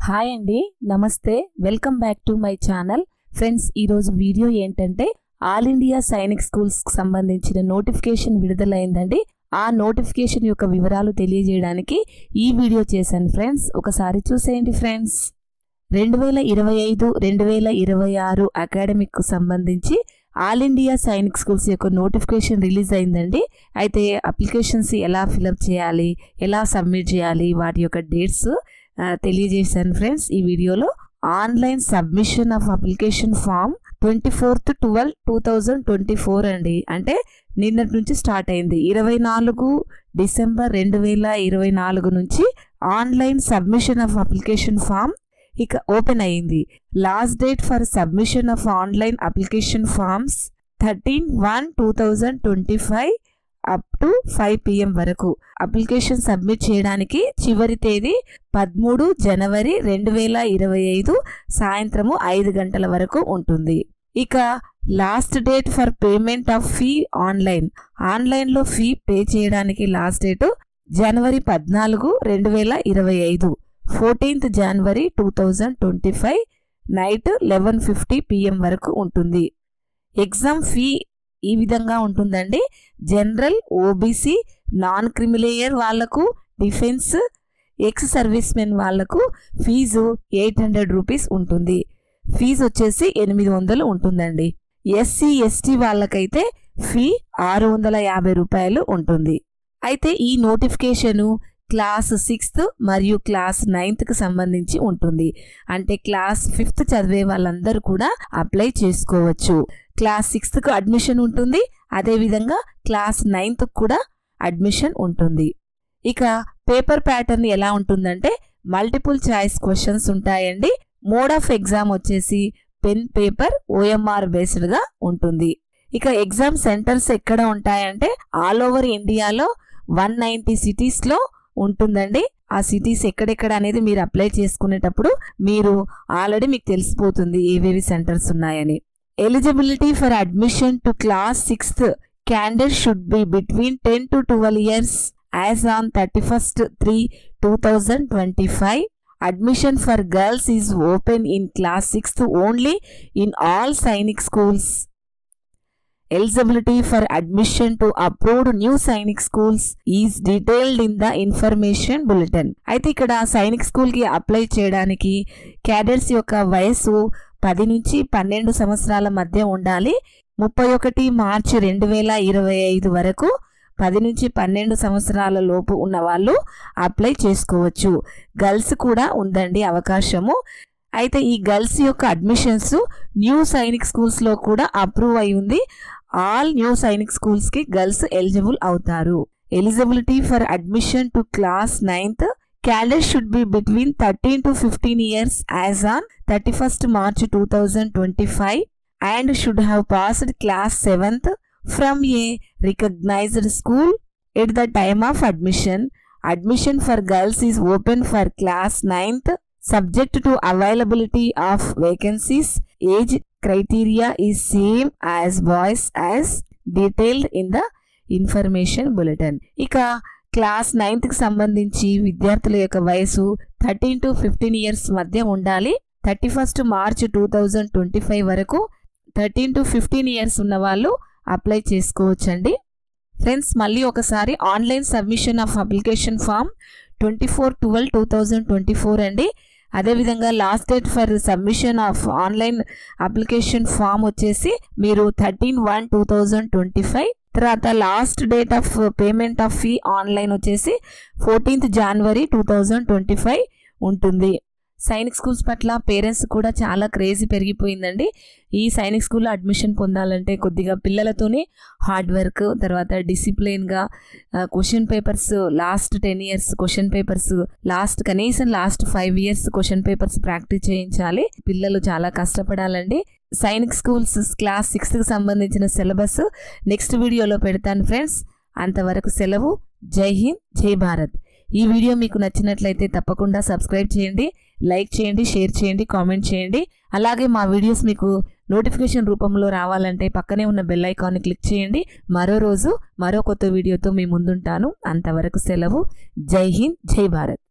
Hi అండి, నమస్తే. Welcome back to my channel. Friends, ఈరోజు వీడియో ఏంటంటే ఆల్ ఇండియా సైనిక్ స్కూల్స్కి సంబంధించిన నోటిఫికేషన్ విడుదలైందండి. ఆ నోటిఫికేషన్ యొక్క వివరాలు తెలియజేయడానికి ఈ వీడియో చేశాను ఫ్రెండ్స్. ఒకసారి చూసేయండి ఫ్రెండ్స్. 2025-2026 అకాడమిక్ సంబంధించి ఆల్ ఇండియా సైనిక్ స్కూల్స్ యొక్క నోటిఫికేషన్ రిలీజ్ అయిందండి. అయితే అప్లికేషన్స్ ఎలా ఫిలప్ చేయాలి, ఎలా సబ్మిట్ చేయాలి, వాటి యొక్క డేట్స్ తెలియజేశాను ఫ్రెండ్స్. ఈ వీడియోలో online submission of application form 24/12/2024 అండి. అంటే నిన్నటి నుంచి స్టార్ట్ అయింది. 24 డిసెంబర్ 2024 నుంచి online submission of application form ఇక ఓపెన్ అయ్యింది. Last date for submission of online application forms 13/1/2025 up to 5 PM వరకు. అప్లికేషన్ సబ్మిట్ చేయడానికి చివరి తేదీ 13 జనవరి 2025 సాయంత్రము 5 గంటల వరకు ఉంటుంది. ఇక last date for payment of fee ఆన్లైన్లో ఫీ పే చేయడానికి లాస్ట్ డేటు జనవరి 14, 2025 14th జనవరి 2025 నైట్ 11:50 PM వరకు ఉంటుంది. ఎగ్జామ్ ఫీ ఈ విధంగా ఉంటుందండి. జనరల్, ఓబీసీ, నాన్ క్రిమిలేయర్ వాళ్లకు, డిఫెన్స్, ఎక్స్ సర్వీస్ మెన్ వాళ్లకు ఫీజు 800 రూపీస్ ఉంటుంది. ఫీజు వచ్చేసి 800 ఉంటుందండి. ఎస్సీ ఎస్టీ వాళ్ళకైతే ఫీ 650 రూపాయలు ఉంటుంది. అయితే ఈ నోటిఫికేషను క్లాస్ 6th మరియు క్లాస్ 9th సంబంధించి ఉంటుంది. అంటే క్లాస్ 5th చదివే వాళ్ళందరూ కూడా అప్లై చేసుకోవచ్చు. క్లాస్ 6th అడ్మిషన్ ఉంటుంది. అదేవిధంగా క్లాస్ 9th కూడా అడ్మిషన్ ఉంటుంది. ఇక పేపర్ ప్యాటర్న్ ఎలా ఉంటుందంటే మల్టిపుల్ చాయిస్ క్వశ్చన్స్ ఉంటాయండి. మోడ్ ఆఫ్ ఎగ్జామ్ వచ్చేసి పెన్ పేపర్ OMR బేస్డ్గా ఉంటుంది. ఇక ఎగ్జామ్ సెంటర్స్ ఎక్కడ ఉంటాయంటే ఆల్ ఓవర్ ఇండియాలో 190 సిటీస్లో ఉంటుందండి. ఆ సిటీస్ ఎక్కడెక్కడ అనేది మీరు అప్లై చేసుకునేటప్పుడు ఆల్రెడీ మీకు తెలిసిపోతుంది ఏవేవి సెంటర్స్ ఉన్నాయని. Eligibility for admission to class 6th candidate should be between 10 to 12 years as on 31/3/2025. Admission for girls is open in class 6th only in all Sainik schools. Eligibility for admission to approved new Sainik schools is detailed in the information bulletin. అయితే ఇక్కడ సైనిక్ స్కూల్కి apply చేయడానికి cadets యొక్క వయసు 10 నుంచి 12 సంవత్సరాల మధ్య ఉండాలి. 31 మార్చి 2025 వరకు 10 నుంచి 12 సంవత్సరాల లోపు ఉన్న వాళ్ళు అప్లై చేసుకోవచ్చు. గర్ల్స్ కూడా ఉందండి అవకాశము. అయితే ఈ గర్ల్స్ యొక్క అడ్మిషన్స్ న్యూ సైనిక్ స్కూల్స్లో కూడా అప్రూవ్ అయి ఉంది. ఆల్ న్యూ సైనిక్ స్కూల్స్కి గర్ల్స్ ఎలిజిబుల్ అవుతారు. Eligibility for admission to class 9th candidate should be between 13 to 15 years as on 31st March 2025 and should have passed class 7th from a recognised school at the time of admission. Admission for girls is open for class 9th subject to availability of vacancies. Age criteria is same as boys as detailed in the information bulletin. ఇక class 9th సంబంధించి విద్యార్థుల యొక్క వయసు 13 to 15 years మధ్య ఉండాలి. 31st March 2025 వరకు 13 to 15 years ఉన్న వాళ్ళు అప్లై చేసుకోవచ్చండి. ఫ్రెండ్స్, మళ్ళీ ఒకసారి online submission of application form 24/12/2024 అండి. అదేవిధంగా last date for submission of online application form వచ్చేసి 13/1/2025. తర్వాత last date of payment of fee online వచ్చేసి 14th జనవరి 2025 ఉంటుంది. సైనిక్ స్కూల్స్ పట్ల పేరెంట్స్ కూడా చాలా క్రేజీ పెరిగిపోయిందండి. ఈ సైనిక్ స్కూల్లో అడ్మిషన్ పొందాలంటే కొద్దిగా పిల్లలతోనే హార్డ్ వర్క్, తర్వాత డిసిప్లిన్గా question papers last 10 years question papers కనీసం last 5 years question papers practice చేయించాలి. పిల్లలు చాలా కష్టపడాలండి. సైనిక్ స్కూల్స్ క్లాస్ 6th సంబంధించిన సిలబస్ నెక్స్ట్ వీడియోలో పెడతాను ఫ్రెండ్స్. అంతవరకు సెలవు. జై హింద్, జై భారత్. ఈ వీడియో మీకు నచ్చినట్లయితే తప్పకుండా సబ్స్క్రైబ్ చేయండి, లైక్ చేయండి, షేర్ చేయండి, కామెంట్ చేయండి. అలాగే మా వీడియోస్ మీకు నోటిఫికేషన్ రూపంలో రావాలంటే పక్కనే ఉన్న బెల్ ఐకాన్ని క్లిక్ చేయండి. మరో రోజు మరో కొత్త వీడియోతో మీ ముందుంటాను. అంతవరకు సెలవు. జై హింద్, జై భారత్.